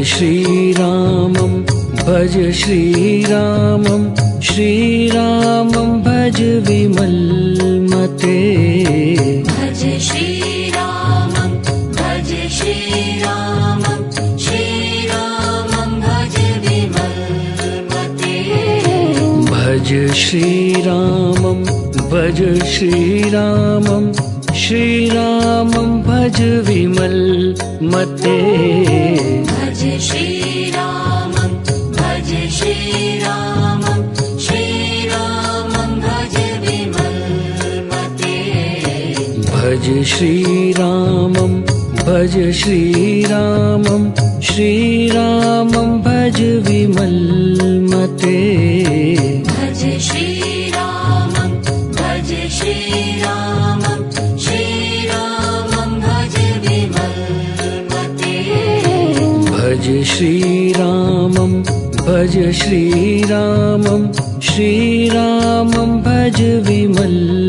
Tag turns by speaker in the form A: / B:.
A: श्रीरामं भज श्रीरामं श्रीरामं भज विमलमते
B: भज श्रीरामं भज श्रीरामं श्रीरामं भज विमलमते
A: भज श्रीरामं भज श्रीरामं श्रीरामं भज विमलमते
B: भज श्रीरामं भज श्रीरामं श्रीरामं भज विमलमते
A: भज श्रीरामं भज श्रीरामं श्रीरामं भज विमलमते
B: भज श्रीरामं भज श्रीरामं श्रीरामं भज विमलमते
A: भज श्रीरामं भज श्रीरामं श्रीरामं भज विमलमते